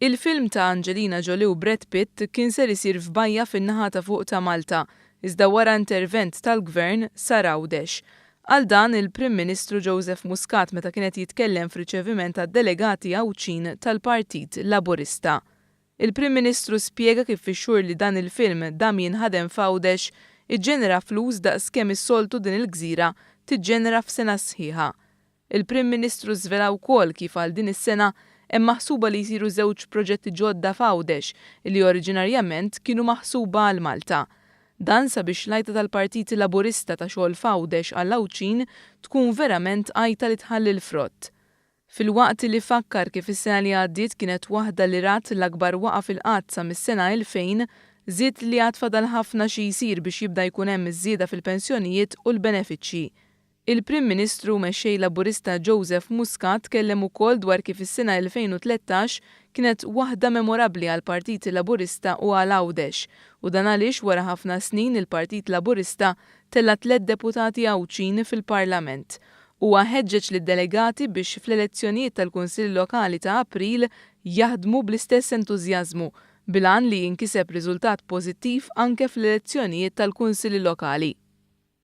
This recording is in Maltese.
Il-film ta' Angelina Jolie u Brad Pitt kien ser isir f'bajja fin-naħa ta' fuq ta' Malta, iżda wara intervent tal-gvern sar għawdex. Għal dan il-Prim Ministru Joseph Muscat meta kienet jitkellem f'riċeviment tad-delegati għawċin tal-Partit Laburista. Il-Prim Ministru spjega kif fix-xhur li dan il-film dam jinħadem f'għawdex iġġenera flus daqskemm is-soltu din il-gżira tiġġenera f'sena sħiħa. Il-Prim Ministru żvela wkoll kif għal din is-sena hemm maħsuba li jsiru żewġ proġetti ġodda f'għawdex li oriġinarjament kienu maħsuba għal Malta. Dan sabiex l-għajta tal-Partit Laburista ta' xogħol f'għawdex għall-Awċin tkun verament għajta li tħalli l-frott. Fil-waqt li fakkar kif is-sena li għaddiet kienet waħda li rat l-akbar waqa' fil-qazza mis-sena 2000, żied li għad fadal ħafna xi jsir biex jibda jkun hemm iż-żieda fil-pensjonijiet u l-benefiċċji. Il-Prim Ministru mexxej Laburista Joseph Muscat tkellem ukoll dwar kif is-sena 2013 kienet waħda memorabbli għall Partit Laburista u għal Għawdex u dan għaliex wara ħafna snin il-Partit Laburista tella 3 deputati Għawċin fil-Parlament. Huwa ħeġġeġ lid-delegati biex fl-elezzjonijiet tal-Kunsill Lokali ta' April jaħdmu bl-istess entużjażmu bil-għan li jinkiseb riżultat pożittiv anke fl-elezzjonijiet tal-Kunsilli Lokali.